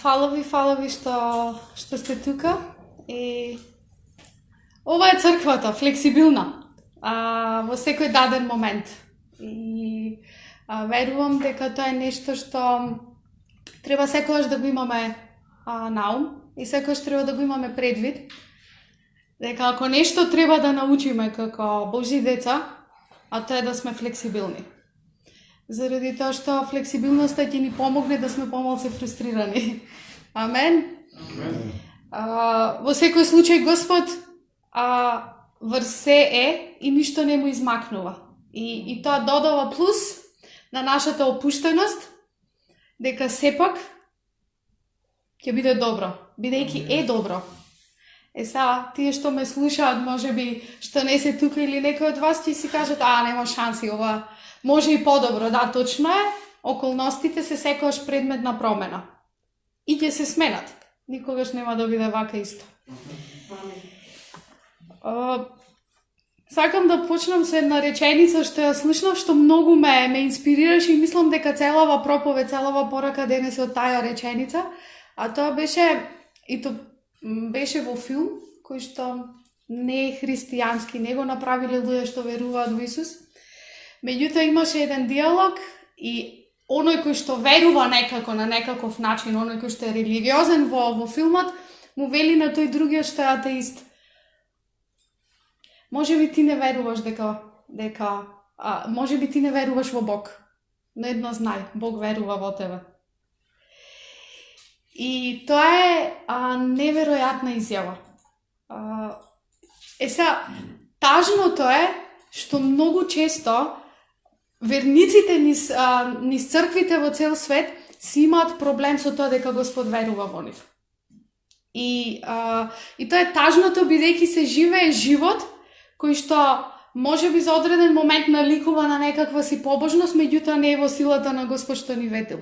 Фала ви што сте тука. И ова е црквата, флексибилна, во секој даден момент. И верувам дека тоа е нешто што треба секогаш да го имаме на ум и секогаш треба да го имаме предвид. Дека ако нешто треба да научиме како Божји деца, а тоа е да сме флексибилни. Заради тоа што флексибилноста ќе ни помогне да сме помалку фрустрирани. Амен. Во секој случај Господ врз се е и ништо не му измакнува. И тоа додава плюс на нашата опуштеност, дека сепак ќе биде добро, бидејќи е добро. Сега, тие што ме слушаат, можеби што не се тука или некој од вас ќе си кажат, нема шанси, ова може и подобро. Да, точно е, околностите се секогаш предмет на промена. И ќе се сменат. Никогаш нема да биде вака исто. Сакам да почнам со една реченица што ја слушнав, што многу ме инспирираше и мислам дека целава проповед, целава порака денес е од таа реченица. А тоа беше, и то беше во филм, кој што не е христијански, не го направиле луѓе што веруваат во Исус. Меѓутоа имаше еден диалог и оној кој што верува некако на некаков начин, оној кој што е религиозен во филмот, му вели на тој другиот што е атеист. Можеби ти не веруваш можеби ти не веруваш во Бог, но едно знај, Бог верува во тебе. И тоа е неверојатна изјава. Сега, тажното е што многу често верниците низ црквите во цел свет си имаат проблем со тоа дека Господ верува во нив. И тоа е тажното, бидејќи се живее живот кој што можеби за одреден момент наликува на некаква си побожност, меѓутоа не е во силата на Господ што ни ветил.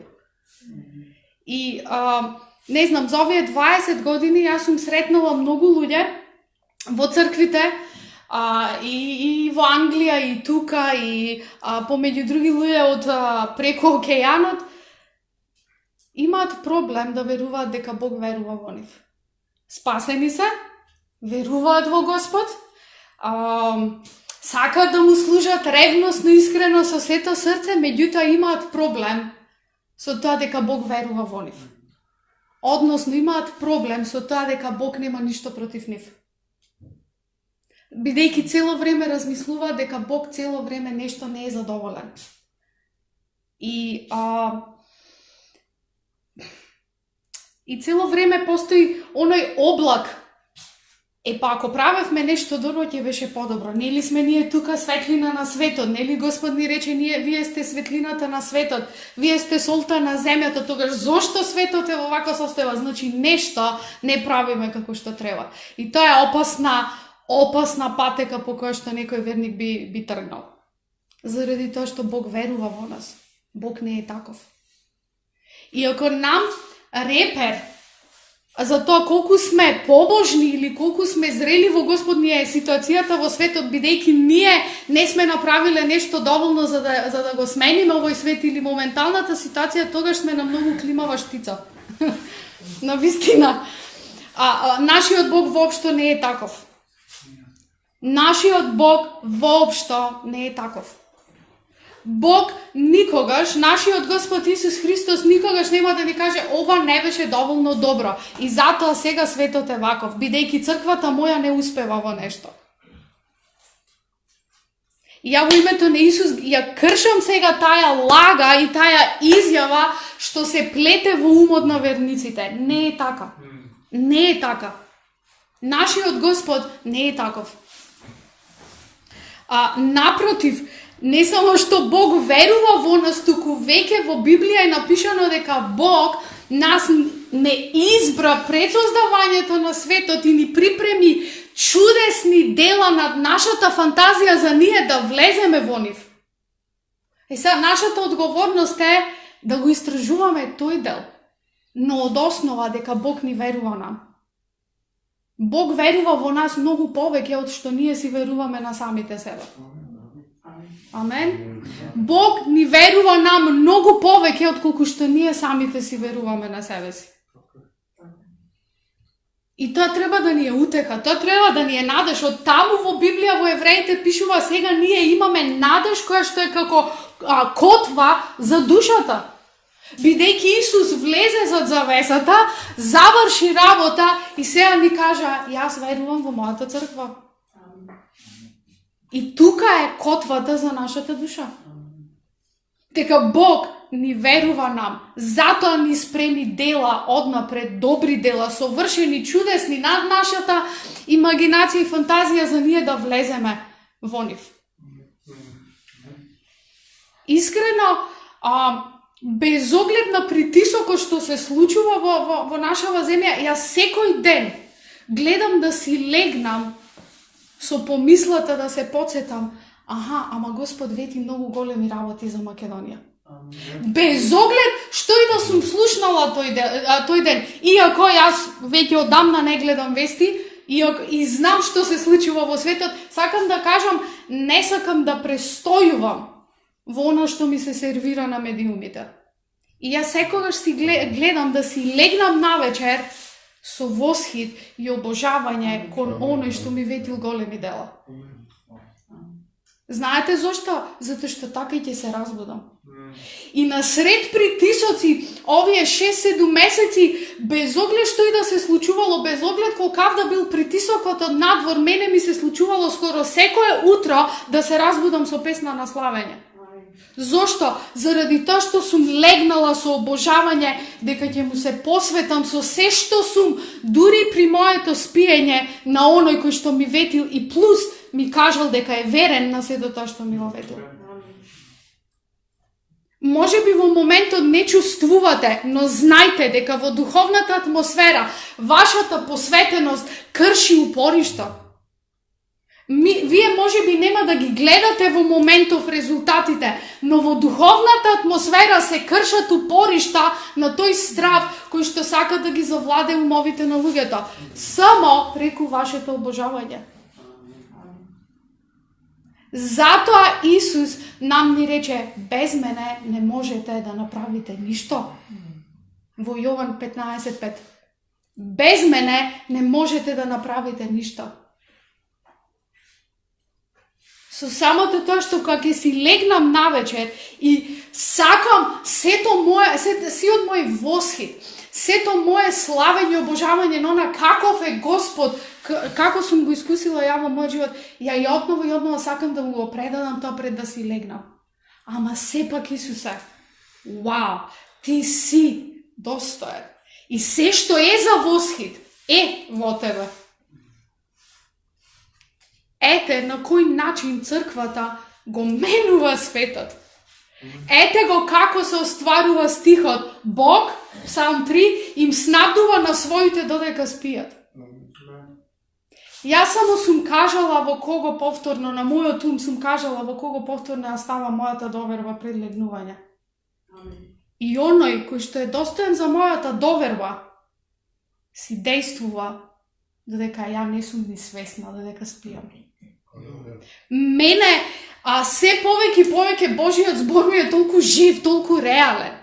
И не знам, за овие 20 години јас сум сретнала многу луѓе во црквите, и во Англија, и тука, и помеѓу други луѓе од преку океанот, имаат проблем да веруваат дека Бог верува во нив. Спасени се, веруваат во Господ, сакаат да му служат ревносно, искрено, со сето срце, меѓутоа имаат проблем со тоа дека Бог верува во нив. Односно, имаат проблем со тоа дека Бог нема ништо против нив. Бидејќи цело време размислуваат дека Бог цело време нешто не е задоволен. И цело време постои оној облак. Ако правевме нешто добро, ќе беше подобро. Нели сме ние тука светлина на светот? Нели Господ ни рече, вие сте светлината на светот, вие сте солта на земјата, тогаш зошто светот е во ваква состојба? Значи нешто не правиме како што треба. И тоа е опасна патека по која што некој верник би тргнал. Заради тоа што Бог верува во нас. Бог не е таков. И ако нам репер за тоа колку сме побожни или колку сме зрели во Господ ни е ситуацијата во светот, бидејќи ние не сме направиле нешто доволно за да го смениме овој свет или моменталната ситуација, тогаш сме на многу климава штица. На вистина. Нашиот Бог воопшто не е таков. Нашиот Бог воопшто не е таков. Бог никогаш, нашиот Господ Исус Христос никогаш нема да ни каже ова не беше доволно добро и затоа сега светот е ваков, бидејќи црквата моја не успева во нешто. И ја во името на Исус ја кршам сега таа лага и таа изјава што се плете во умот на верниците. Не е така. Не е така. Нашиот Господ не е таков. Напротив, не само што Бог верува во нас, туку веќе во Библија е напишано дека Бог нас не избра пред создавањето на светот и ни припреми чудесни дела над нашата фантазија за ние да влеземе во нив. Сега, нашата одговорност е да го истражуваме тој дел, но од основа дека Бог ни верува нам. Бог верува во нас многу повеќе од што ние си веруваме на самите себе. Амен. Бог ни верува нам многу повеќе од колку што ние самите си веруваме на себе си. И тоа треба да ни е утеха, тоа треба да ни е надеж. Од таму во Библија, во Евреите пишува, сега ние имаме надеж која што е како котва за душата. Бидејќи Исус влезе зад завесата, заврши работа и сега ни кажа, јас верувам во мојата црква. И тука е котвата за нашата душа. Дека Бог ни верува нам, затоа ни спреми дела однапред, добри дела, совршени, чудесни, над нашата имагинација и фантазија за ние да влеземе во нив. Искрено, без оглед на притисокот што се случува во нашава земја, јас секој ден гледам да си легнам со помислата да се потсетам, ама Господ вети многу големи работи за Македонија. Без оглед што и да сум слушнала тој ден, иако јас веќе одамна не гледам вести, и знам што се случува во светот, сакам да кажам, не сакам да престојувам во она што ми се сервира на медиумите. И јас секогаш си гледам да си легнам навечер со восхит и обожавање кон оној што ми ветил големи дела. Знаете зошто? Затоа што така и ќе се разбудам. И насред притисоци, овие 6-7 месеци, без оглед што и да се случувало, без оглед колкав да бил притисокот од надвор, мене ми се случувало скоро секое утро да се разбудам со песна на славење. Зошто? Заради тоа што сум легнала со обожавање, дека ќе му се посветам со се што сум, дури при моето спиење на оној кој што ми ветил и плюс ми кажал дека е верен на сето тоа што ми го ветил. Може би во моментот не чувствувате, но знајте дека во духовната атмосфера вашата посветеност крши упоришта. Вие може би нема да ги гледате во моментов резултатите, но во духовната атмосфера се кршат упоришта на тој страв кој што сака да ги завладе умовите на луѓето, само преку вашето обожавање. Затоа Исус нам ни рече, без мене не можете да направите ништо. Во Јован 15:5. Без мене не можете да направите ништо. Со самото тоа што кога ќе си легнам навечер и сакам сето од мој восхит, сето мое славење, обожавање на она каков е Господ, како сум го искусила ја во мојот живот, ја и одново сакам да му го предадам тоа пред да си легнам. Ама сепак Исусе, вау, ти си достоен. И се што е за восхит е во тебе. Ете на кој начин црквата го менува светот. Ете го како се остварува стихот. Бог, Псалм 3, им снабдува на своите додека спијат. Јас само сум кажала во кого повторно, на мојот ум сум кажала во кого повторно ја става мојата доверба пред легнување. И оној кој што е достоен за мојата доверба си действува додека ја не сум ни свесна додека спијам. Мене се повеќе Божиот збор ми е толку жив, толку реален.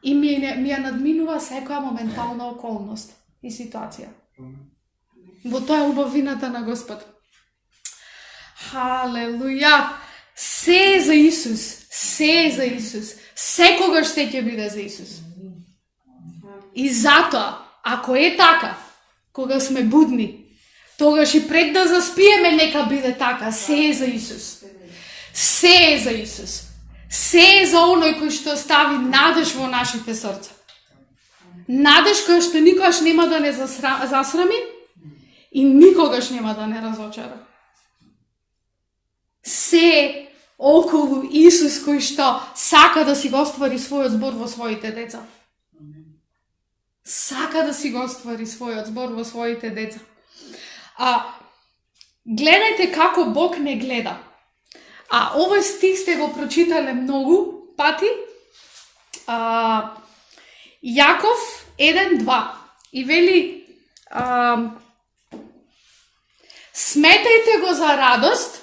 И ми ја надминува секоја моментална околност и ситуација. Во тоа е убавината на Господ. Халелуја! Се за Исус, се за Исус. Секогаш се ќе биде за Исус. И затоа, ако е така, кога сме будни, тогаш и пред да заспиеме нека биде така, се е за Исус. Се е за Исус. Се е за оној кој што стави надеж во нашите срца. Надеж која што никогаш нема да не засрами и никогаш нема да не разочара. Се околу Исус кој што сака да си го оствари својот збор во своите деца. Сака да си го оствари својот збор во своите деца. Гледајте како Бог не гледа. Овој стих сте го прочитале многу пати. Јаков 1:2 и вели сметајте го за радост,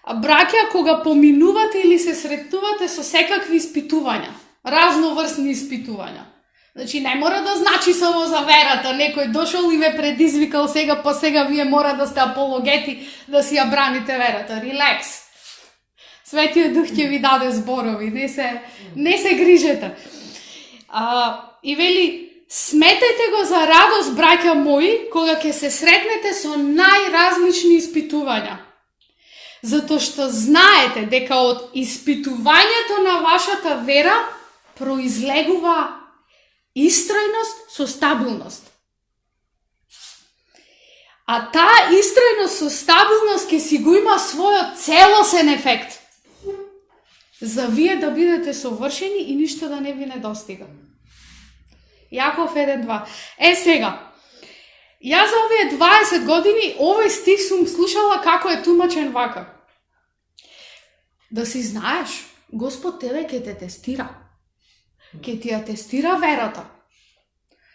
браќа, кога поминувате или се сретнувате со секакви испитувања, разноврсни испитувања. Значи, не мора да значи само за верата. Некој дошол и ве предизвикал сега, па сега вие мора да сте апологети да си ја браните верата. Релакс. Светиот Дух ќе ви даде зборови, не се грижете. И вели, сметајте го за радост, браќа мои, кога ќе се сретнете со најразлични испитувања. Затоа што знаете дека од испитувањето на вашата вера произлегува истрајност со стабилност. А таа истрајност со стабилност ќе си го има својот целосен ефект. За вие да бидете совршени и ништо да не ви недостига. Јаков 1:2. Сега, јас за овие 20 години овој стих сум слушала како е тумачен вака. Да си знаеш, Господ тебе ќе те тестира. Ќе ти ја тестира верата.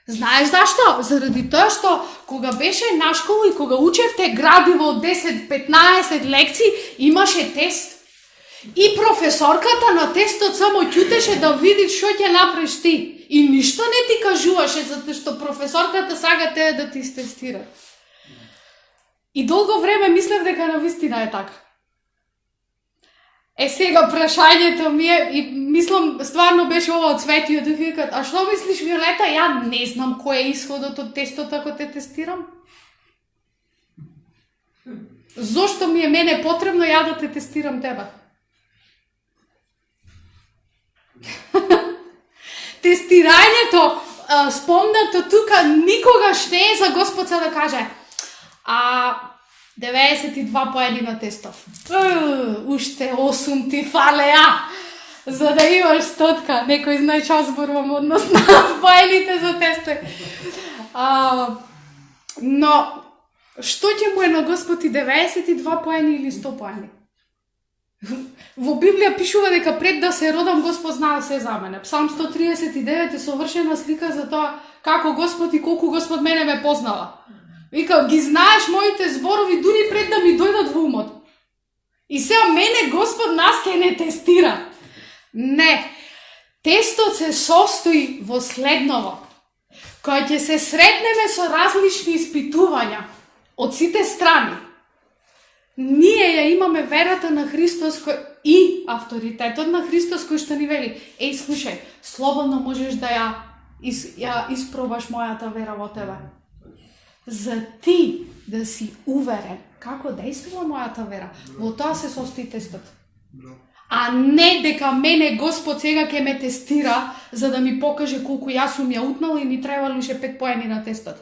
Знаеш зашто? Заради тоа што кога беше на школа и кога учевте градиво од 10-15 лекции, имаше тест. И професорката на тестот само ќутеше да види што ќе направиш ти. И ништо не ти кажуваше, затоа што професорката сага тебе да ти тестира. И долго време мислев дека навистина е така. Сега прашањето ми е, и мислам, стварно беше ова од Светиот Дух, викат, а што мислиш, Виолета? Ја не знам кој е исходот од тестот ако те тестирам. Зошто ми е мене потребно ја да те тестирам тебе? Тестирањето, спомнато тука, никогаш не е за Господ се да каже 92 поени на тестов. Уште 8 ти фалеа, за да имаш стотка. Некој знае час зборувам односно поените за тестот. Но, што ќе му е на Господ и 92 поени или 100 поени? Во Библија пишува дека пред да се родам Господ знае се за мене. Псалм 139 е совршена слика за тоа како Господ и колку Господ мене ме познава. Вика, ги знаеш моите зборови дури пред да ми дојдат во умот. И сега мене Господ нас ќе не тестира. Не. Тестот се состои во следново. Кога ќе се сретнеме со различни испитувања од сите страни, ние ја имаме верата на Христос и авторитетот на Христос кој што ни вели, слушај, слободно можеш да ја испробаш мојата вера во тебе. За ти да си уверен како действува мојата вера, во тоа се состои тестот. А не дека мене Господ сега ќе ме тестира за да ми покаже колку јас сум ја утнала и ми требало уште 5 поени на тестот.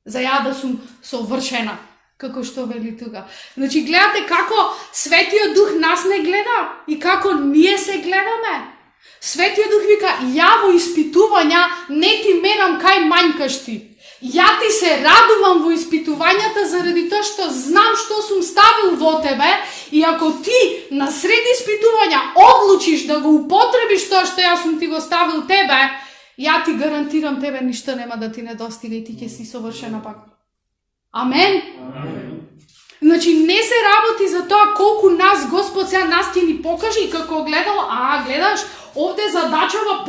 За ја да сум совршена, како што вели тука. Значи, гледате како Светиот Дух нас не гледа и како ние се гледаме. Светиот Дух вика, ја во испитувања не ти мерам кај мањкаш ти. Ја ти се радувам во испитувањата заради тоа што знам што сум ставил во тебе и ако ти на сред испитувања одлучиш да го употребиш тоа што јас сум ти го ставил тебе, ја ти гарантирам тебе ништо нема да ти недостига и ти ќе си совршена пак. Амен? Амен. Значи не се работи за тоа колку нас Господ сега нас ќе ни покаже и како гледал, гледаш, овде задачава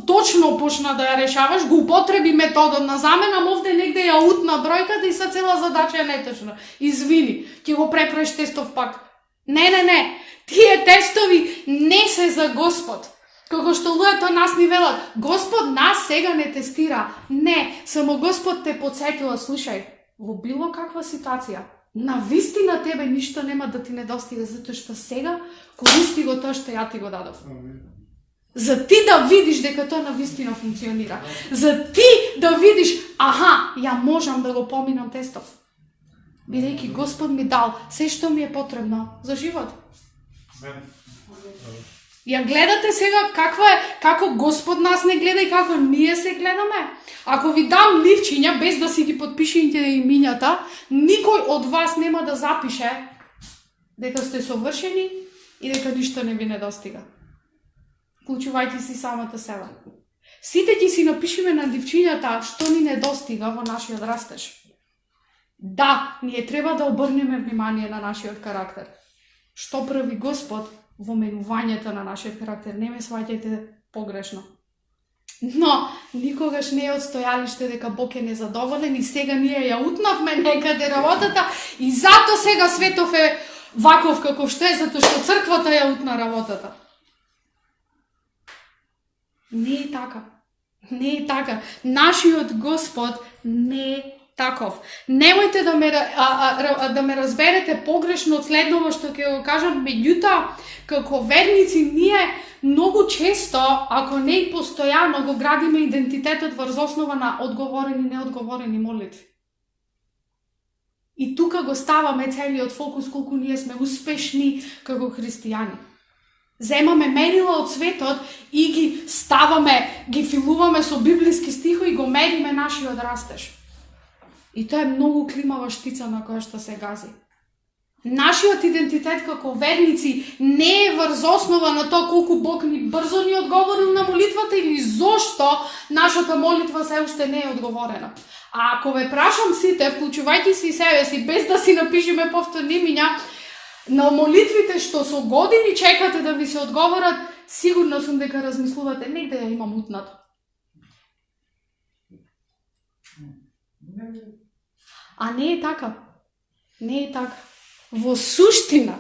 точно почна да ја решаваш, го употреби методот на заменам, овде негде ја утна бројката и са цела задача е неточна. Извини, ќе го преправиш тестов пак. Не. Тие тестови не се за Господ. Како што луѓето нас ни велат, Господ нас сега не тестира. Не, само Господ те потсетила, слушај, во било каква ситуација, навистина тебе ништо нема да ти недостига, затоа што сега користи го тоа што ја ти го дадов. За ти да видиш дека тоа навистина функционира. За ти да видиш, ја можам да го поминам тестов. Бидејќи Господ ми дал се што ми е потребно за живот. Ја гледате сега како Господ нас не гледа и како ние се гледаме. Ако ви дам ливчиња без да си ги подпишете имињата, никој од вас нема да запише дека сте совршени и дека ништо не ви недостига. Вклучувајте си самата себе. Сите ќе си напишеме на ливчињата што ни недостига во нашиот растеж. Да, ние треба да обрнеме внимание на нашиот карактер. Што прави Господ во менувањето на нашиот карактер? Не ме сваќајте погрешно. Но никогаш не е одстојалиште дека Бог е незадоволен и сега ние ја утнавме некаде работата и зато сега светов е ваков каков што е, затоа што црквата ја утна работата. Не е така. Не е така. Нашиот Господ не е таков. Немојте да ме разберете погрешно од следново што ќе го кажам, меѓутоа, како верници ние многу често, ако не и постојано, го градиме идентитетот врз основа на одговорени и неодговорени молитви. И тука го ставаме целиот фокус колку ние сме успешни како христијани. Земаме мерила од светот и ги ставаме, ги филуваме со библиски стихови и го мериме нашиот растеж. И тоа е многу климава штица на која што се гази. Нашиот идентитет како верници не е врз основа на тоа колку Бог ни брзо ни одговорил на молитвата или зошто нашата молитва се уште не е одговорена. А ако ве прашам сите, вклучувајќи си себе си, без да си напишеме повторни имиња, на молитвите што со години чекате да ви се одговорат, сигурно сум дека размислувате негде ја имам утнато. А не е така. Не е така. Во суштина,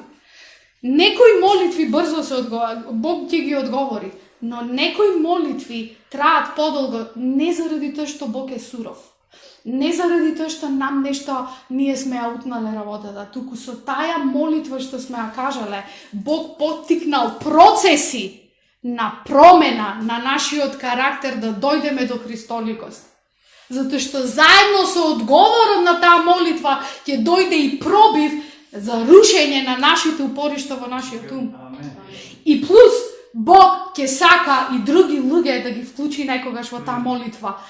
некои молитви брзо се одговарат, Бог ќе ги одговори, но некои молитви траат подолго не заради тоа што Бог е суров, не заради тоа што нам нешто ние сме ја утнале работата, туку со таа молитва што сме ја кажале, Бог поттикнал процеси на промена на нашиот карактер да дојдеме до христоликост. Затоа што заедно со одговорот на таа молитва ќе дојде и пробив за рушење на нашите упоришта во нашиот ум. И плюс, Бог ќе сака и други луѓе да ги вклучи некогаш во таа молитва.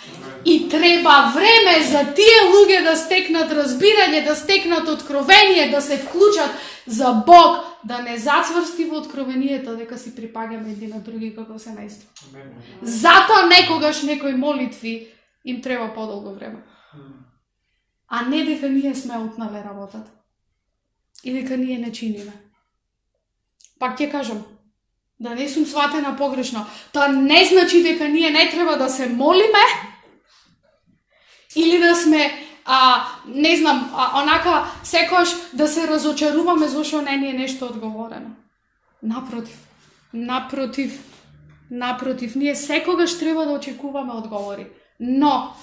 И треба време за тие луѓе да стекнат разбирање, да стекнат откровение, да се вклучат за Бог да не зацврсти во откровението дека си припагаме едни на други како семејство. Затоа некогаш некои молитви им треба подолго време. А не дека ние сме утнале работата. И дека ние не чиниме. Пак ќе кажам, да не сум сватена погрешно, тоа не значи дека ние не треба да се молиме или да сме, онака секојаш да се разочаруваме зашто не ни е нешто одговорено. Напротив, ние секогаш треба да очекуваме одговори. Но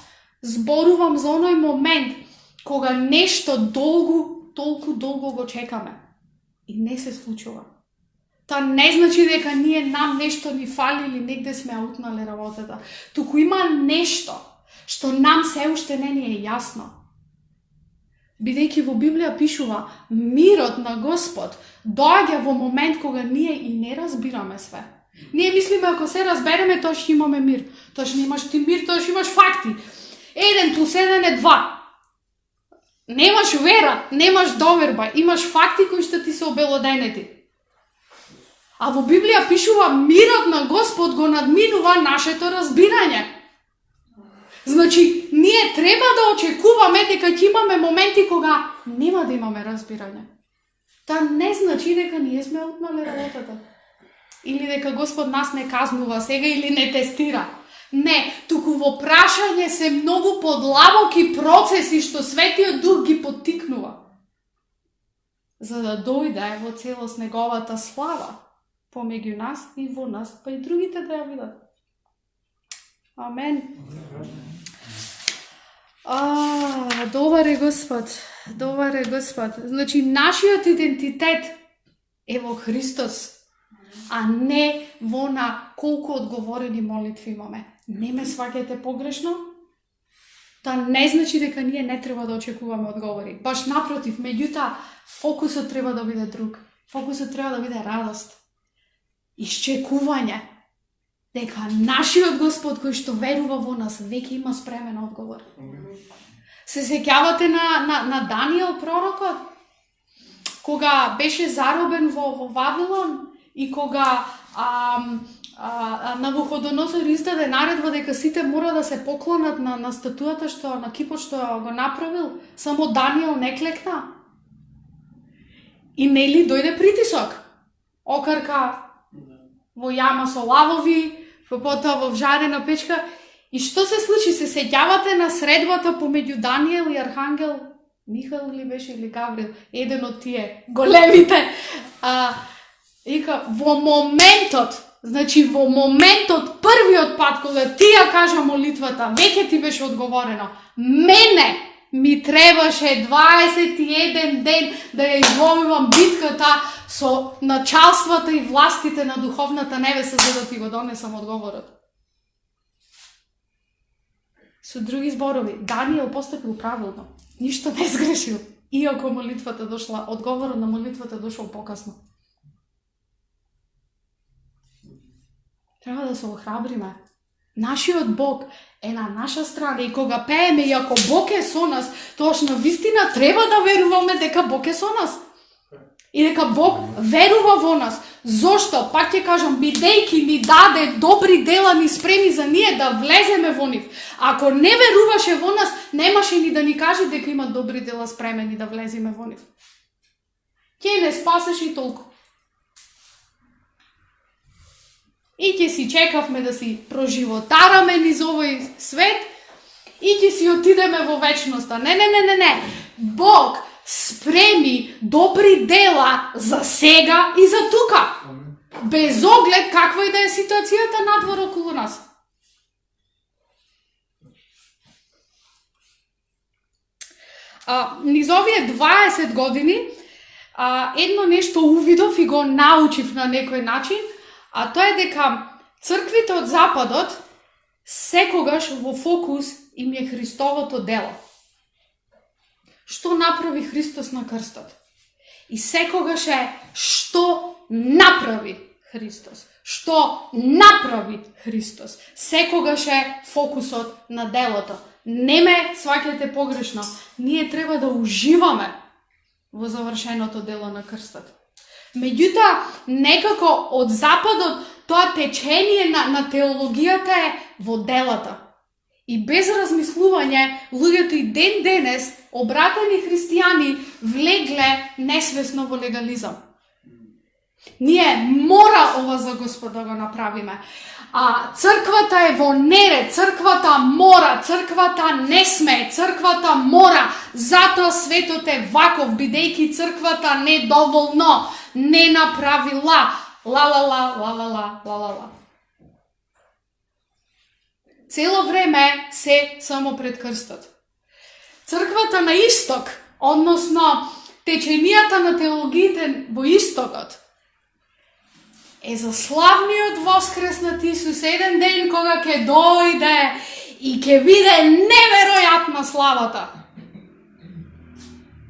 зборувам за оној момент кога нешто толку долго го чекаме и не се случува. Тоа не значи дека нам нешто ни фали или негде сме утнале работата. Туку има нешто што нам се уште не ни е јасно. Бидејќи во Библија пишува, мирот на Господ доаѓа во момент кога ние и не разбираме све. Ние мислиме ако се разбереме, тоа ќе имаме мир. Тоа ќе имаш ти мир, тоа ќе имаш факти. 1 + 1 е 2. Немаш вера, немаш доверба, имаш факти кои што ти се обелоденети. А во Библија пишува, мирот на Господ го надминува нашето разбирање. Значи, ние треба да очекуваме дека ќе имаме моменти кога нема да имаме разбирање. Тоа не значи дека ние сме утнале работата. Или дека Господ нас не казнува сега или не тестира. Не, туку во прашање се многу подлабоки процеси што Светиот Дух ги поттикнува. За да дојде во целост неговата слава помеѓу нас и во нас, па и другите да ја видат. Амен. Добар е Господ. Значи, нашиот идентитет е во Христос, а не во на колку одговорени молитви имаме. Не ме сваќате погрешно? Тоа не значи дека ние не треба да очекуваме одговори. Баш напротив, меѓутоа, фокусот треба да биде друг. Фокусот треба да биде радост. Исчекување. Дека нашиот Господ кој што верува во нас веќе има спремен одговор. Се сеќавате на Даниел пророкот? Кога беше заробен во Вавилон и кога Навуходоносор издаде наредба дека сите мора да се поклонат на статуата на кипот што го направил, само Даниел не клекна. И нели дојде притисок? Окарка во јама со лавови, потоа во вжарена печка. И што се случи? Се сеќавате на средбата помеѓу Даниел и Архангел Михаил ли беше или Гаврил? Еден од тие големите. Ика, во моментот, значи во моментот, првиот пат кога ти ја кажа молитвата, веќе ти беше одговорено. Мене ми требаше 21 ден да ја извојувам битката со началствата и властите на духовната невеста, за да ти го донесам одговорот. Со други зборови, Даниел постапил правилно. Ништо не сгрешил. Иако молитвата дошла, одговорот на молитвата дошол покасно. Треба да се охрабриме. Нашиот Бог е на наша страна и кога пееме, и ако Бог е со нас, тоаш на вистина треба да веруваме дека Бог е со нас. И дека Бог верува во нас. Зошто? Пак ќе кажам, бидејќи ни даде добри дела ни спреми за ние да влеземе во нив. Ако не веруваше во нас, немаше ни да ни каже дека има добри дела спремени да влеземе во нив. Ќе не спасеш и толку. И ќе си чекавме да си проживотараме низ овој свет и ќе си отидеме во вечноста. Не. Бог спреми добри дела за сега и за тука. Без оглед каква и да е ситуацијата надвор околу нас. Низ овие 20 години едно нешто увидов и го научив на некој начин, а тоа е дека црквите од Западот секогаш во фокус им е Христовото дело. Што направи Христос на крстот? И секогаш е што направи Христос. Што направи Христос. Секогаш е фокусот на делото. Не ме сваќате погрешно. Ние треба да уживаме во завршеното дело на крстот. Меѓутоа, некако од Западот тоа течение на теологијата е во делата. И без размислување, луѓето и ден денес, обратени христијани, влегле несвесно во легализам. Ние мора ова за Господ да го направиме. А црквата е во неред, црквата мора, црквата не сме, црквата мора. Затоа светот е ваков, бидејќи црквата недоволно не направила. Ла. Цело време се само пред крстот. Црквата на исток, односно теченијата на теологиите во истокот, е за славниот воскреснат Исус еден ден кога ќе дојде и ќе биде неверојатна славата.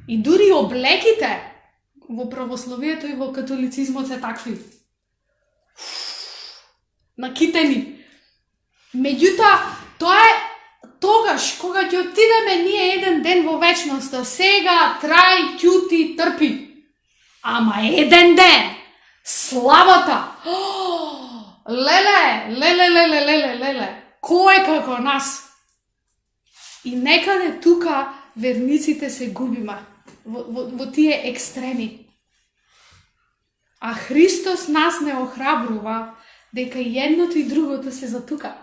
И дури облеките во православието и во католицизмот се такви. Накитени. Меѓутоа, тоа е тогаш кога ќе отидеме ние еден ден во вечноста. Сега трај, ќути, трпи. Ама еден ден славата. Леле. Кој е како нас? И некаде тука верниците се губиме во тие екстреми. А Христос нас не охрабрува дека и едното и другото се за тука.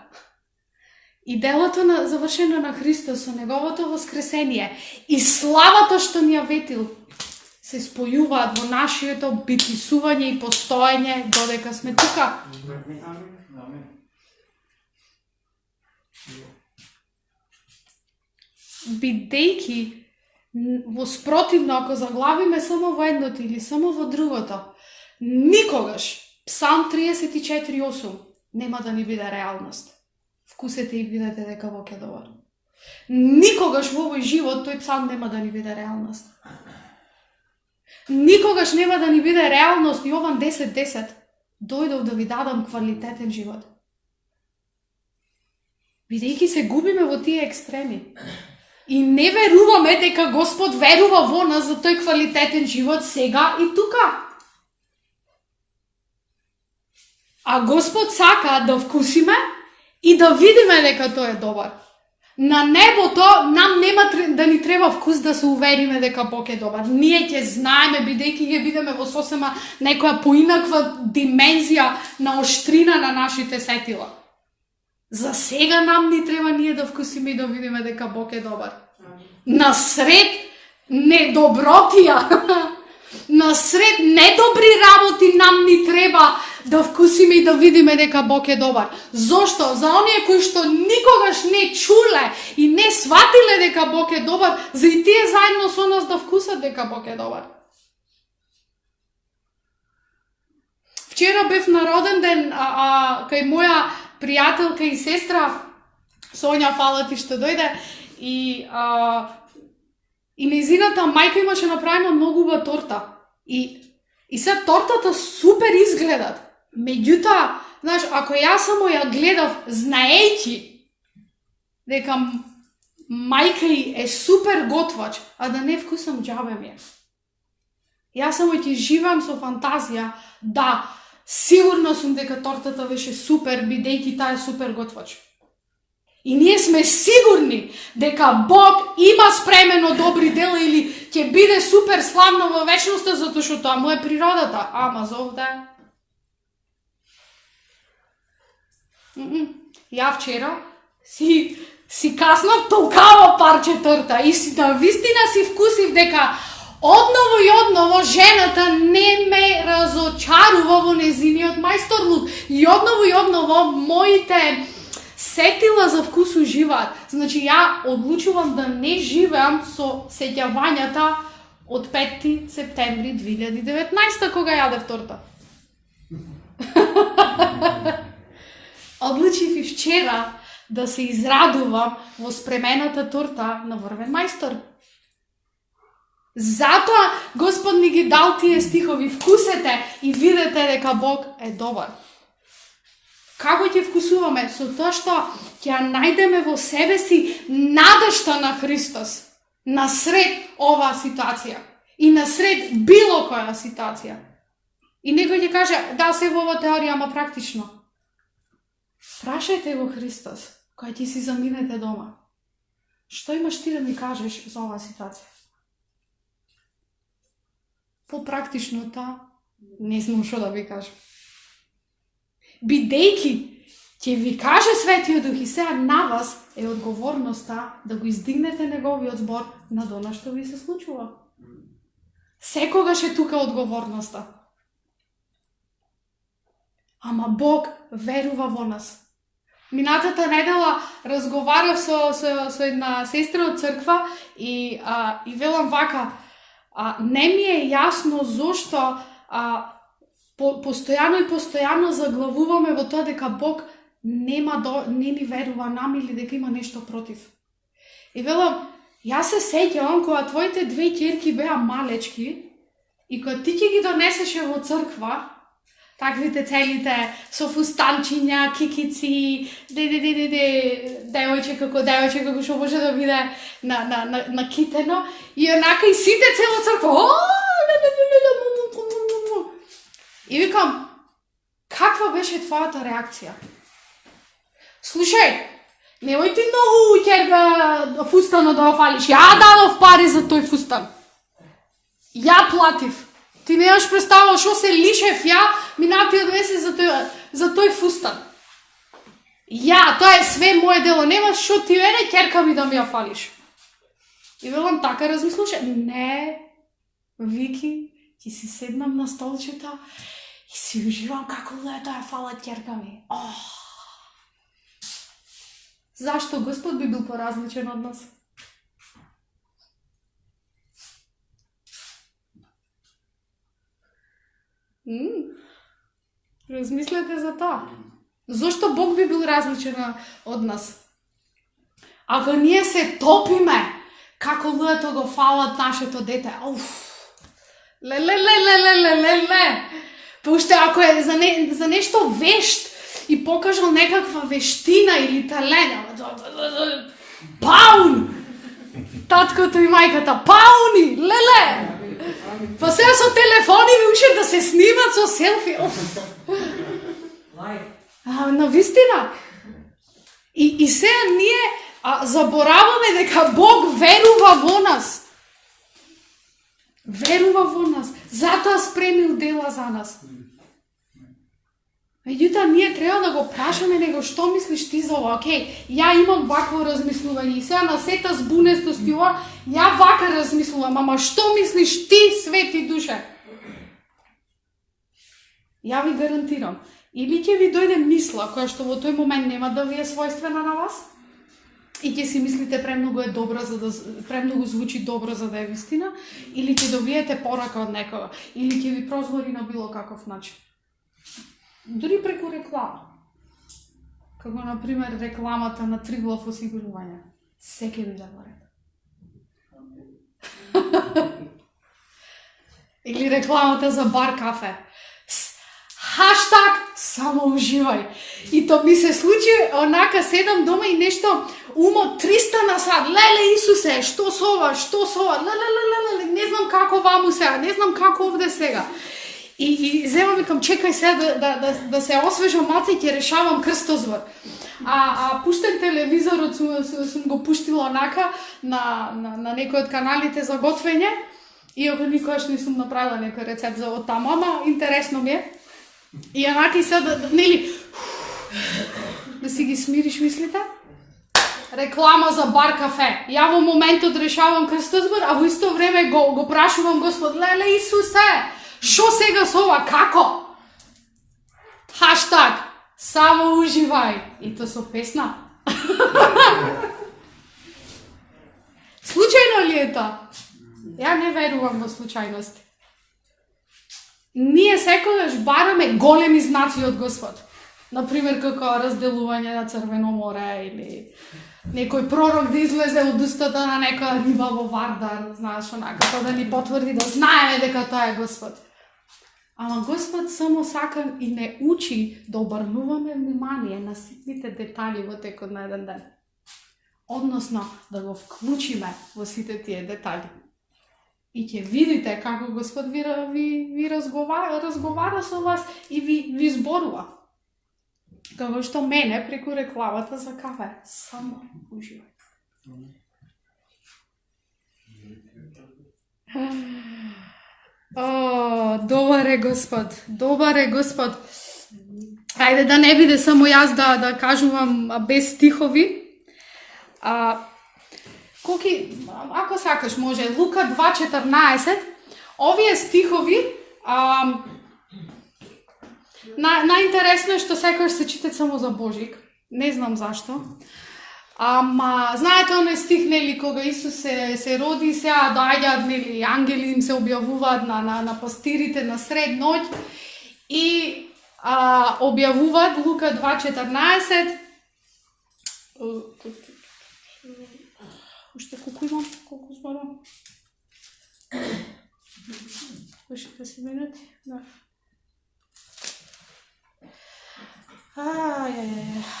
И делото на завршено на Христос со неговото воскресение и славата што ни ја ветил се спојуваат во нашето битисување и постоење додека сме тука. Бидејќи во спротивно, ако заглавиме само во едното или само во другото, никогаш Псалм 34:8 нема да ни биде реалност. Вкусете и видете дека Бог е добар. Никогаш во овој живот тој псалм нема да ни биде реалност. Никогаш нема да ни биде реалност Јован 10:10. Дојдов да ви дадам квалитетен живот. Бидејќи се губиме во тие екстреми. И не веруваме дека Господ верува во нас за тој квалитетен живот сега и тука. А Господ сака да вкусиме и да видиме дека тој е добар. На небото нам нема да ни треба вкус да се увериме дека Бог е добар. Ние ќе знаеме, бидејќи ќе бидеме во сосема некоја поинаква димензија на оштрина на нашите сетила. За сега нам ни треба ние да вкусиме и да видиме дека Бог е добар. Насред недобротија, насред недобри работи нам ни треба да вкусиме и да видиме дека Бог е добар. Зошто? За оние кои што никогаш не чуле и не сватиле дека Бог е добар, за и тие заедно со нас да вкусат дека Бог е добар. Вчера бев на роден ден кај моја пријателка и сестра Сонја, фала ти што дојде, и нејзината мајка имаше направена многу убава торта. И се тортата супер изгледат. Меѓутоа, знаеш, ако јас само ја гледав знаејќи дека мајка е супер готвач, а да не вкусам, џабе ми е. Јас само ќе живеам со фантазија, да, сигурно сум дека тортата беше супер, бидејќи таа е супер готвач. И ние сме сигурни дека Бог има спремено добри дела или ќе биде супер славно во вечноста, затоа што тоа му е природата. Ама за овде ја вчера си каснав толкава парче торта и си навистина си вкусив дека одново и одново жената не ме разочарува во незиниот мајсторлук. И одново моите сетила за вкус уживаат. Значи, ја одлучувам да не живеам со сеќавањата од 5 септември 2019 кога јадев торта. Одлучив и вчера да се израдувам во спремената торта на врвен мајстор. Затоа Господ ни ги дал тие стихови. Вкусете и видете дека Бог е добар. Како ќе вкусуваме? Со тоа што ќе најдеме во себе си надежта на Христос насред оваа ситуација и насред било која ситуација. И некој ќе каже, да, се во ова теорија, ама практично. Прашајте го Христос, кога ти си заминете дома. Што имаш ти да ми кажеш за оваа ситуација? По-практично таа, не знам што да ви кажам. Бидејќи ќе ви каже Светиот Дух и сега на вас е одговорноста да го издигнете неговиот збор на она што ви се случува. Секогаш е тука одговорноста. Ама Бог верува во нас. Минатата недела разговарав со една сестра од црква и велам вака, не ми е јасно зошто постојано заглавуваме во тоа дека Бог не ни верува нам или дека има нешто против. И велам, јас се сеќавам кога твоите две ќерки беа малечки и кога ти ќе ги донесеше во црква, таквите целите со фустанчиња, кикици, девојче како што може да биде на китено, и онака и сите цела црква, и викам, каква беше твојата реакција? Слушај, немој ти многу ќерка фустанот да го фалиш, ја дадов пари за тој фустан. Ја платив. Ти немаш представа што се лишев ја минатиот месец за тој фустан. Тоа е све моје дело, немаш што ти мене ќерка ми да ми ја фалиш. И велам, така размислуваше, не, Вики, ќе си седнам на столчето и си уживам како лето ја фалат ќерка ми. Зашто Господ би бил поразличен од нас? Размислете за тоа. Зошто Бог би бил различен од нас? Ако ние се топиме како луѓето го фалат нашето дете, Пуште, ако е за нешто вешт и покажал некаква вештина или талент, паун! Таткото и мајката, пауни! Леле! Па сега со телефони ви уште да се снимат со селфи. На вистина. И сега ние забораваме дека Бог верува во нас. Верува во нас. Затоа спремил дела за нас. Меѓутоа, ние треба да го прашаме него што мислиш ти за ова? Океј, ја имам вакво размислување и сега на сета збунестост и ова, ја вака размислувам, ама што мислиш ти, свети душе? Ја ви гарантирам, или ќе ви дојде мисла која што во тој момент нема да ви е својствена на вас, и ќе си мислите премногу е добра премногу звучи добро за да е вистина, или ќе добиете порака од некога, или ќе ви прозвори на било каков начин. Дури преку реклама. Како, например, рекламата на Триглав осигурување. Се ќе биде во ред. Или рекламата за бар кафе. Хаштаг само уживај. И то ми се случи, онака седам дома и нешто умот 300 на сат. Леле Исусе, што со ова, леле, не знам како ваму сега, не знам како овде сега. И земам викам, чекај сега да се освежам малце и ќе решавам крстозвор. А пуштен телевизорот сум го пуштила онака на некој од каналите за готвење, иако никогаш не сум направила некој рецепт за оттаму, ама интересно ми е. И онака и сега нели да си ги смириш мислите? Реклама за бар кафе. Ја во моментот решавам крстозвор, а во исто време го прашувам Господ, леле Исусе, шо сега со ова, како? Хаштаг, само уживај. И то со песна. Случајно ли е тоа? Ја не верувам во случајности. Ние секогаш бараме големи знаци од Господ. Например, како разделување на Црвено море или некој пророк да излезе од устата на некоја риба во Вардар, знаеш, онака, да ни потврди да знаеме дека тоа е Господ. Ама Господ само сака и не учи да обрнуваме внимание на ситните детали во текот на еден ден. Односно, да го вклучиме во сите тие детали. И ќе видите како Господ ви разговара со вас и ви зборува. Како што мене преку рекламата за кафе. Само уживај. Добар е Господ, добар е Господ. Ајде да не биде само јас да кажувам без стихови. Ако сакаш може, Лука 2:14, овие стихови, најинтересно е што секојаш се читат само за Божик. Не знам зашто. Ама, знаете оној стих, нели, кога Исус се роди, сега доаѓаат, нели, ангели им се објавуваат на пастирите на сред ноќ и објавуваат Лука 2:14. Уште колку имам? Колку зборам? Уште 10 минути? Да.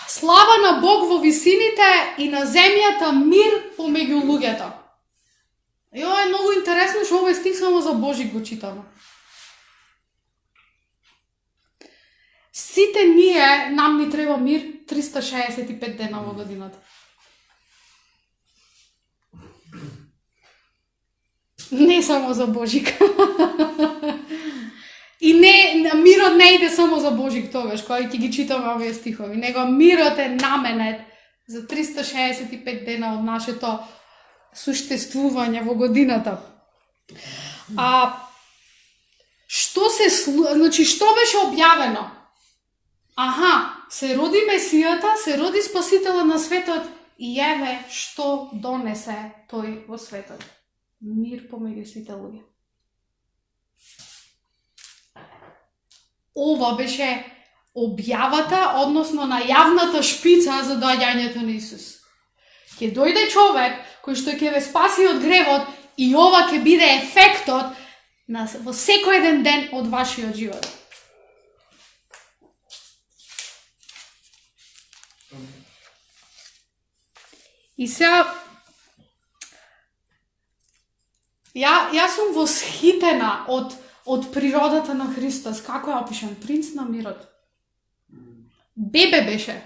Слава на Бог во висините и на земјата мир помеѓу луѓето. И ова е многу интересно што овој стих само за Божик го читаме. Сите ние, нам ни треба мир 365 дена во годината. Не само за Божик. И мирот не иде само за Божик тогаш, кога ќе ги читаме овие стихови, него мирот е наменет за 365 дена од нашето суштествување во годината. Што беше објавено? Се роди Месијата, се роди Спасителот на светот и еве што донесе тој во светот. Мир помеѓу сите луѓе. Ова беше објавата, односно најавната шпица за доаѓањето на Исус. Ќе дојде човек кој што ќе ве спаси од гревот и ова ќе биде ефектот во секој еден ден од вашиот живот. И сега Јас сум восхитена од природата на Христос, како е опишан, принц на мирот. Бебе беше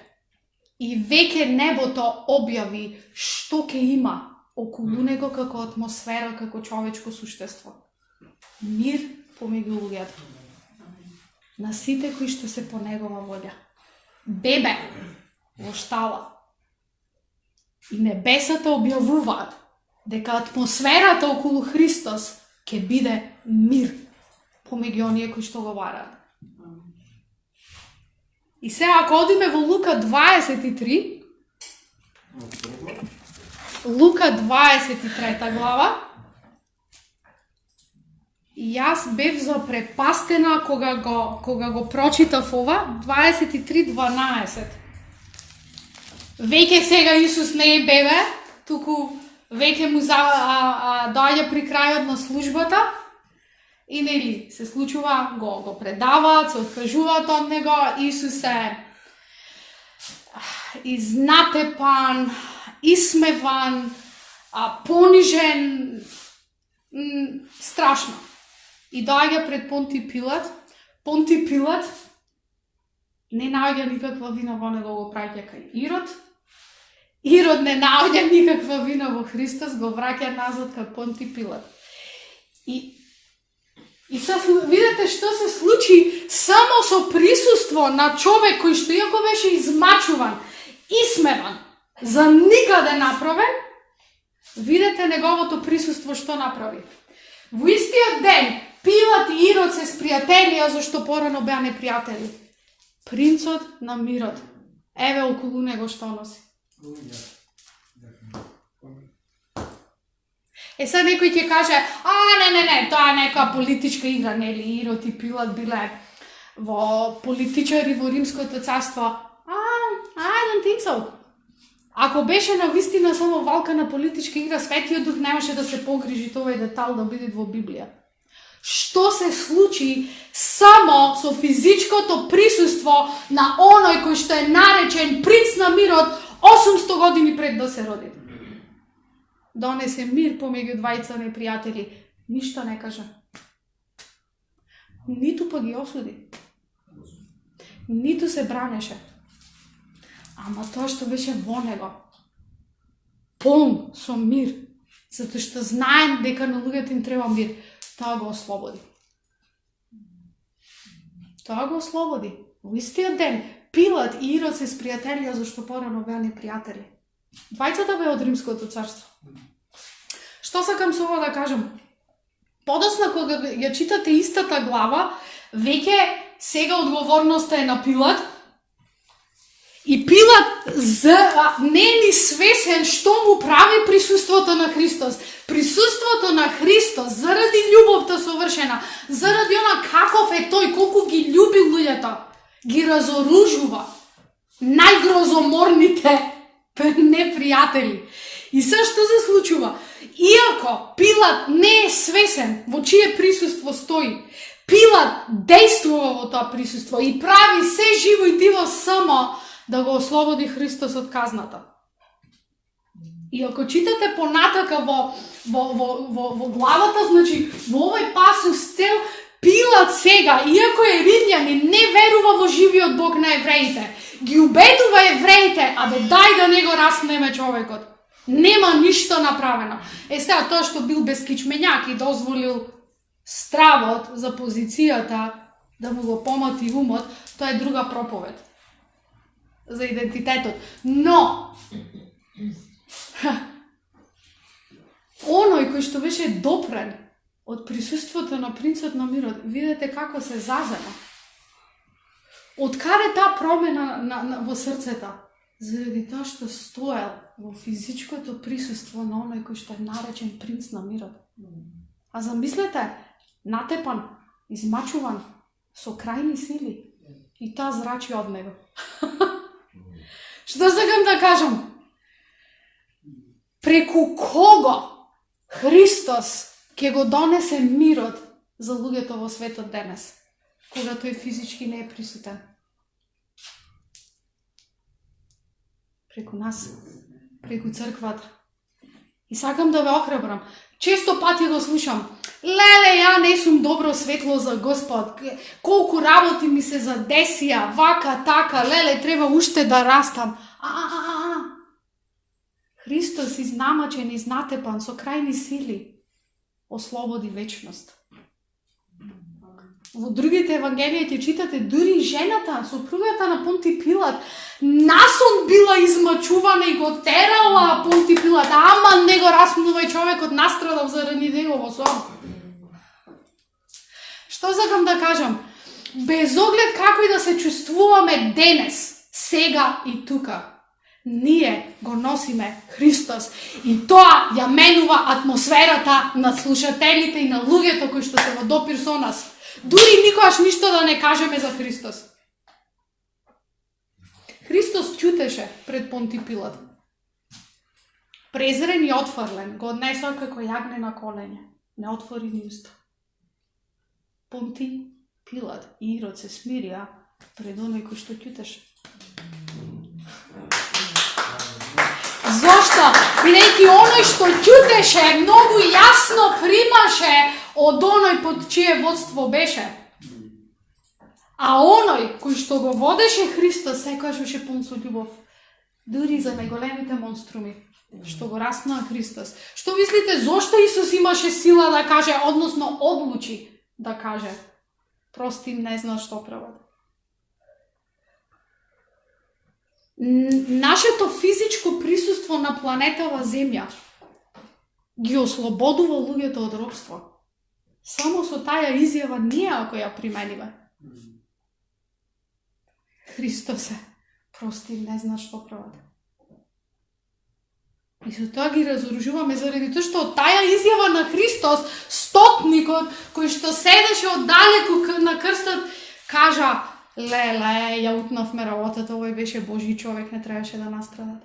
и веќе небото објави што ќе има околу него како атмосфера, како човечко суштество. Мир помеѓу луѓето. на сите кои што се по негова волја. Бебе во штала. И небесата објавуваат дека атмосферата околу Христос ќе биде мир помеѓу оние кои што го бараат. И сега ако одиме во Лука 23, Лука 23 глава, и јас бев запрепастена кога го прочитав ова, 23:12. Веќе сега Исус не е бебе, туку веќе му доаѓа при крајот на службата и нели се случува, го предаваат, се откажуваат од него, Исус е изнатепан, исмеван, понижен, страшно. И доаѓа пред Понти Пилат. Понти Пилат не наоѓа никаква вина во него, го праќа кај Ирод. Ирод не наоѓа никаква вина во Христос, го враќа назад кај Понти Пилат. И sad видите што се случи само со присуство на човек кој што иако беше измачуван, исмеван, за никаде направен, видите неговото присуство што направи. Во истиот ден Пилат и Ирод се спријателија зашто порано беа непријатели. Принцот на мирот, еве околу него што носи. Sad некој ќе каже, не, тоа е нека политичка игра, нели, Ирод и Пилат биле во политичари во Римското царство. I don't think so. Ако беше на вистина само валка на политичка игра, Светиот Дух немаше да се погрижи овој детал да биде во Библија. Што се случи само со физичкото присуство на оној кој што е наречен принц на мирот 800 години пред да се роди. Донесе мир помеѓу двајца непријатели. Ништо не кажа. Ниту па ги осуди. Ниту се бранеше. Ама тоа што беше во него, полн со мир, затоа што знаем дека на луѓето им треба мир, тоа го ослободи. Тоа го ослободи. Во истиот ден Пилат и Ирод се спријателија зашто порано беа непријатели. Двајцата беа од Римското царство. Што сакам со ова да кажам? Подоцна кога ја читате истата глава, веќе сега одговорноста е на Пилат. И Пилат не е ни свесен што му прави присуството на Христос. Присуството на Христос, заради љубовта совршена, заради она каков е тој, колку ги љуби луѓето, ги разоружува најгрозоморните непријатели. И се што се случува? Иако Пилат не е свесен во чие присуство стои, Пилат действува во тоа присуство и прави се живо и диво само да го ослободи Христос од казната. И ако читате понатака во главата, значи во овој пасус цел, Пилат сега, иако е римљанин, не верува во живиот Бог на евреите. Ги убедува евреите, дај да не го распнеме човекот. Нема ништо направено. Сега тоа што бил бескичмењак и дозволил стравот за позицијата да му го помати умот, тоа е друга проповед за идентитетот. Но оној кој што беше допрен од присуството на принцот на мирот, видете како се зазема. Од каде таа промена во срцето? Заради тоа што стоел во физичкото присуство на оној кој што е наречен принц на мирот. А замислете, натепан, измачуван, со крајни сили, и таа зрачи од него. Што сакам да кажам? Преку кого Христос ќе го донесе мирот за луѓето во светот денес, кога тој физички не е присутен? Преку нас, преку црквата. И сакам да ве охрабрам. Често пати го слушам. Леле, ја не сум добро светло за Господ. Колку работи ми се задесија, вака, така, леле, треба уште да растам. Христос изнамачен, изнатепан, со крајни сили, ослободи вечност. Во другите евангелија ќе читате, дури жената, сопругата на Понти Пилат, насон била измачувана и го терала Понти Пилат, ама не го распнувај човекот настрадав заради негово сон. Што сакам да кажам? Без оглед како и да се чувствуваме денес, сега и тука, ние го носиме Христос и тоа ја менува атмосферата на слушателите и на луѓето кои што се во допир со нас. Дури никогаш ништо да не кажеме за Христос. Христос чутеше пред Понти Пилат. Презрен и отфрлен, го однесоа како јагне на колене. Не отвори ни уста. Понти Пилат и Ирод се смирија пред оној кој што чутеше. Зошто? Бидејќи оној што чутеше многу јасно примаше од оној под чие водство беше. А оној кој што го водеше Христос секогаш беше пун со љубов. Дури за најголемите монструми што го распна Христос. Што мислите зошто Исус имаше сила да каже, односно одлучи да каже: прости им, не знаат што прават. Нашето физичко присуство на планетава Земја ги ослободува луѓето од робство. Само со таа изјава ние ако ја примениме. Христос е, прости им, не знаат што прават. И со тоа ги разоружуваме заради тоа што од таа изјава на Христос, стотникот кој што седеше оддалеку на крстот, кажа: леле, ја утнавме работата, овој беше Божи човек, не требаше да настрадат.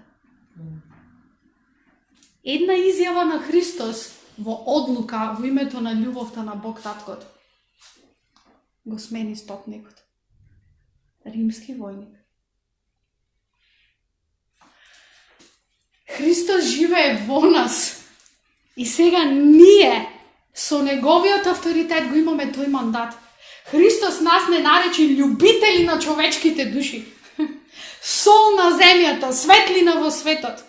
Една изјава на Христос во одлука во името на љубовта на Бог Таткот го смени стотникот. Римски војник. Христос живее во нас и сега ние со неговиот авторитет го имаме тој мандат. Христос нас не наречи љубители на човечките души, сол на земјата, светлина во светот.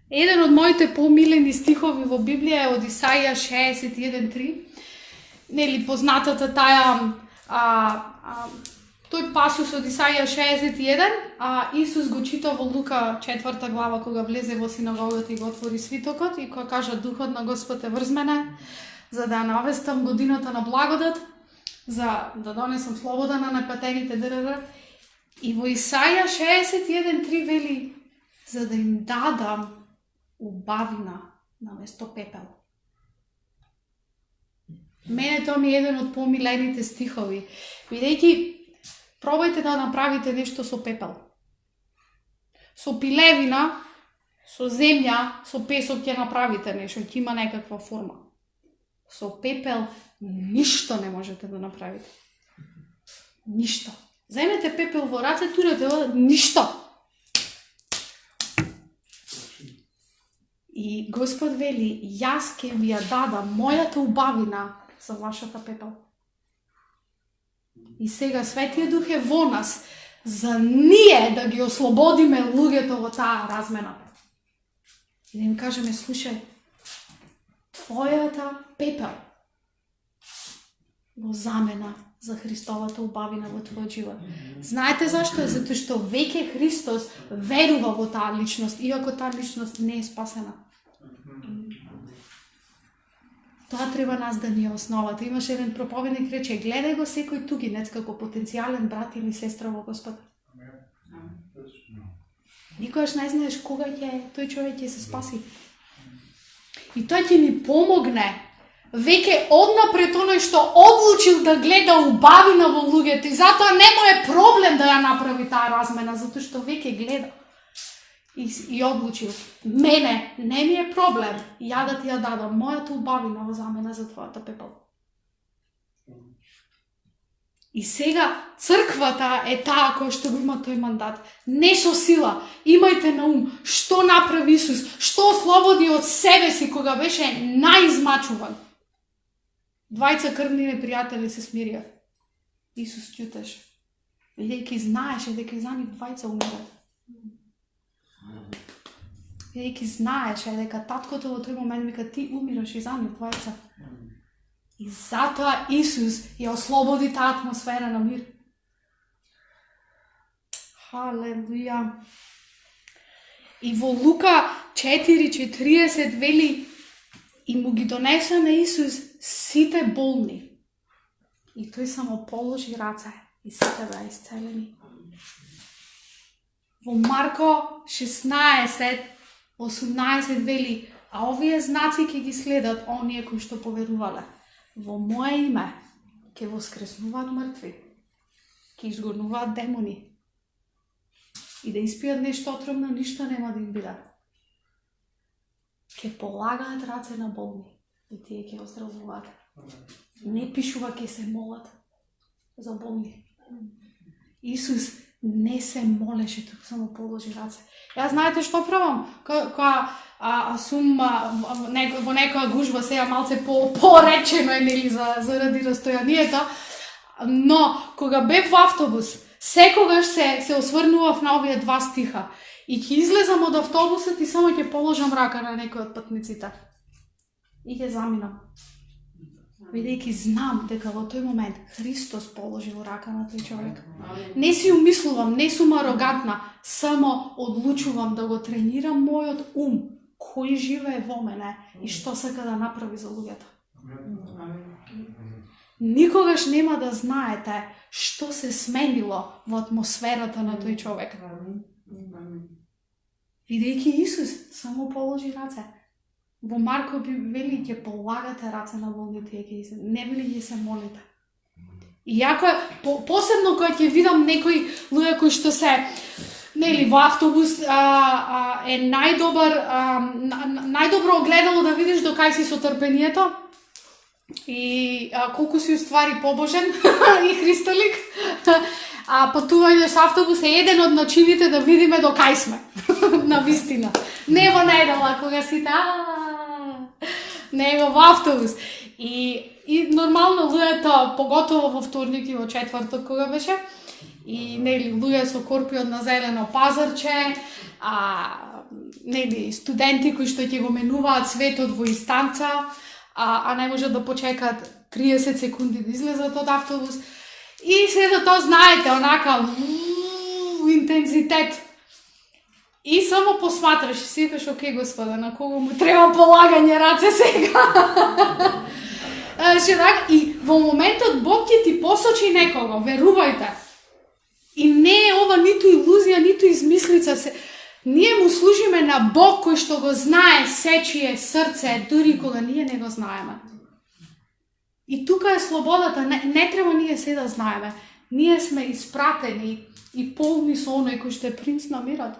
Еден од моите помилени стихови во Библија е од Исаија 61:3. Нели познатата тој пасус од Исаија 61, Исус го чита во Лука 4 глава кога влезе во синагогата и го отвори свитокот и кога кажа: Духот на Господ е врз мене, за да навестам годината на благодат, за да донесам слобода на напатените. И во Исаја 61:3 вели: за да им дадам убавина на место пепел. Мене тоа ми е еден од помилените стихови, бидејќи пробајте да направите нешто со пепел. Со пилевина, со земја, со песок ќе направите нешто, ќе има некаква форма. Со пепел ништо не можете да направите. Ништо. Земете пепел во раце, турете ништо. И Господ вели: јас ќе ви ја дадам мојата убавина за вашата пепел. И сега Светиот Дух е во нас, за ние да ги ослободиме луѓето во таа размена. И да им кажеме: слушај, твојата пепел во замена за Христовата убавина во твојот живот. Знаете зашто е? Затоа што веќе Христос верува во таа личност, иако таа личност не е спасена. Тоа треба нас да ни е основата. Имаше еден проповедник рече: гледај го секој тугинец како потенцијален брат или сестра во Господ. Никогаш не знаеш кога тој човек ќе се спаси. И тој ќе ни помогне веќе однапред оној што одлучил да гледа убавина во луѓето. И затоа не му е проблем да ја направи таа размена, затоа што веќе гледа. И одлучил: мене не ми е проблем ја да ти ја дадам мојата убавина во замена за твојата пепел. И сега црквата е таа која што го има тој мандат. Не со сила. Имајте на ум што направи Исус, што ослободи од себе си кога беше наизмачуван. 2 крвни непријатели се смирија. Исус ќутеше, бидејќи знаеше дека за нив 2 умират. Бидејќи знаеше дека таткото во тој момент вика ти умираш и за нив двајца. И затоа Исус ја ослободи таа атмосфера на мир. Халелуја. И во Лука 4:40 вели и му ги донеса на Исус сите болни. И тој само положи раце и сите беа исцелени. Во Марко 16:18 вели, а овие знаци ќе ги следат оние кои што поверувале. Во мое име ќе воскреснуваат мртви, ќе изгонуваат демони и да испијат нешто отровно, ништо нема да им биде. Ќе полагаат раце на болни и тие ќе оздравуваат. Не пишува ќе се молат за болни. Исус не се молеше, туку само положи раце. Јас знаете што правам? Кога сум во некоја гужва, сега малце поречено е, нели, заради растојанието, но кога бев во автобус, секогаш се осврнував на овие два стиха. И ќе излезам од автобусот и само ќе положам рака на некој од патниците. И ќе заминам. Бидејќи знам дека во тој момент Христос положил рака на тој човек. Не си умислувам, не сум арогантна, само одлучувам да го тренирам мојот ум, кој живее во мене и што сака да направи за луѓето. Никогаш нема да знаете што се сменило во атмосферата на тој човек. Бидејќи Исус само положи раце. Во Марко вели ќе полагате раце на болните, не вели ќе се молите. И јако посебно кога ќе видам некои луѓе кои што се, нели, во автобус е најдобро огледало да видиш до кај си со трпението и колку си уствари побожен и христолик. А патување со автобус е еден од начините да видиме до кај сме. На вистина. Не во недела, кога сите него во автобус. И нормално луѓето, поготово во вторник и во четврток кога беше, и нели луѓе со корпиот на зелено пазарче, нели студенти кои што ќе го менуваат светот во инстанца, а не можат да почекаат 30 секунди да излезат од автобус. И сето тоа знаете, онака интензитет. И само посматраш и си викаш, окей, Господа, на кого му треба полагање раце сега? И во моментот Бог ќе ти посочи некого, верувајте. И не е ова ниту илузија, ниту измислица. Ние му служиме на Бог кој што го знае сечие срце, дури кога ние не го знаеме. И тука е слободата, не треба ние се да знаеме. Ние сме испратени и полни со оној кој што е принц на мирот.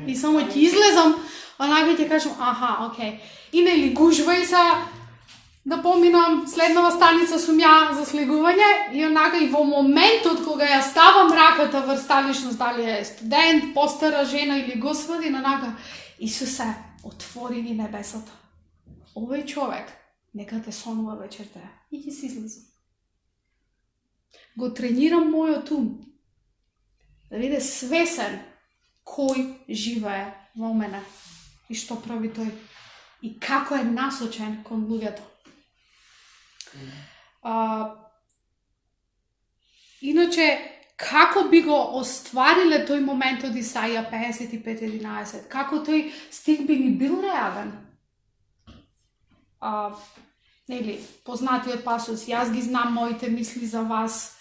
И само ќе излезам, онака ќе кажам, окей. И нели гужвај се да поминам, следнава станица сум ја за слегување, и онака и во моментот кога ја ставам раката врз сталишност, дали е студент, постара жена или Господин, онака, Исусе, отвори ни небесата. Овој човек нека те сонува вечерта и ќе си излезам. Го тренирам мојот ум да биде свесен кој живее во мене и што прави тој и како е насочен кон луѓето. Иначе, како би го оствариле тој момент од Исаија 55:11? Како тој стих би ни бил реален? Нели, познатиот пасус, јас ги знам моите мисли за вас,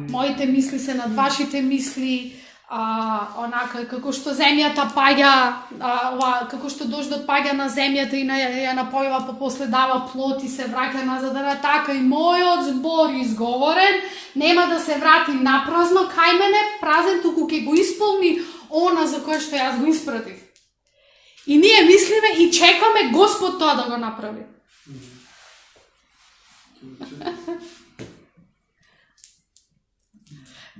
моите мисли се над вашите мисли, онака, како што земјата паѓа, како што дождот паѓа на земјата и ја напојува, па после дава плод и се враќа назад, така и мојот збор изговорен нема да се врати напразно кај мене празен, туку ќе го исполни она за кое што јас го испратив. И ние мислиме и чекаме Господ тоа да го направи.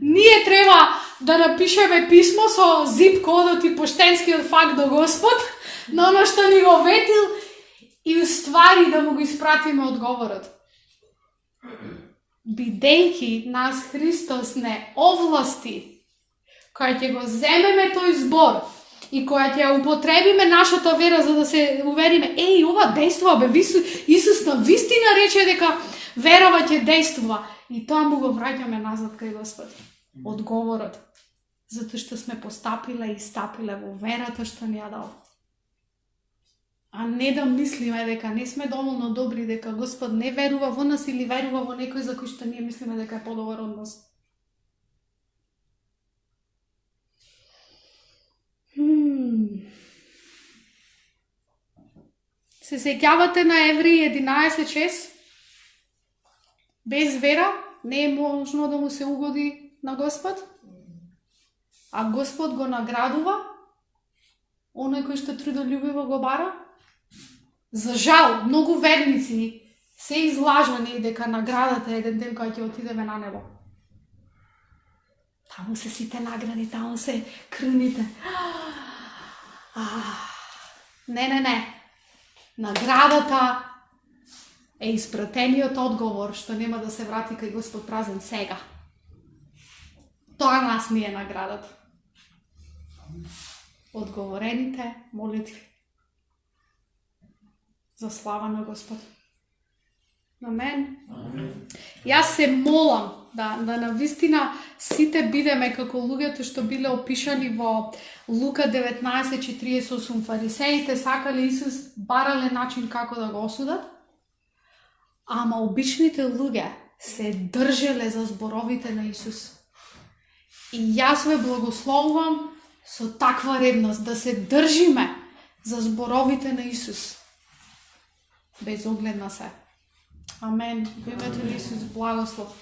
Ние треба да напишеме писмо со зип кодот и поштенскиот факт до Господ, на оно што ни го ветил и уствари да му го испратиме одговорот. Бидејќи нас Христос не овласти кога ќе го земеме тој збор и кога ќе употребиме нашата вера за да се увериме, ова действува, бе, Исус на вистина рече дека верава ќе действува. И тоа му го враќаме назад кај Господ. Одговорот. Затоа што сме постапиле и стапиле во верата што ни ја дал. А не да мислиме дека не сме доволно добри, дека Господ не верува во нас или верува во некој за кој што ние мислиме дека е подобар од нас. Се сеќавате на Евреи 11:6? Без вера не е можно да му се угоди на Господ, а Господ го наградува оној кој што трудолюбиво го бара. За жал, многу верници се излажани дека наградата е еден ден кога ќе отидеме на небо. Таму се сите награди, таму се крвните. Не. Наградата е испратениот одговор што нема да се врати кај Господ празен сега. Тоа нас ни е наградата. Одговорените молитви за слава на Господ. Амен. Јас се молам да навистина сите бидеме како луѓето што биле опишани во Лука 19:48. Фарисеите сакале Исус, барале начин како да го осудат, ама обичните луѓе се држеле за зборовите на Исус. И јас ве благословувам со таква ревност да се држиме за зборовите на Исус, без оглед на се. Амен. Во името на Исус, благослов.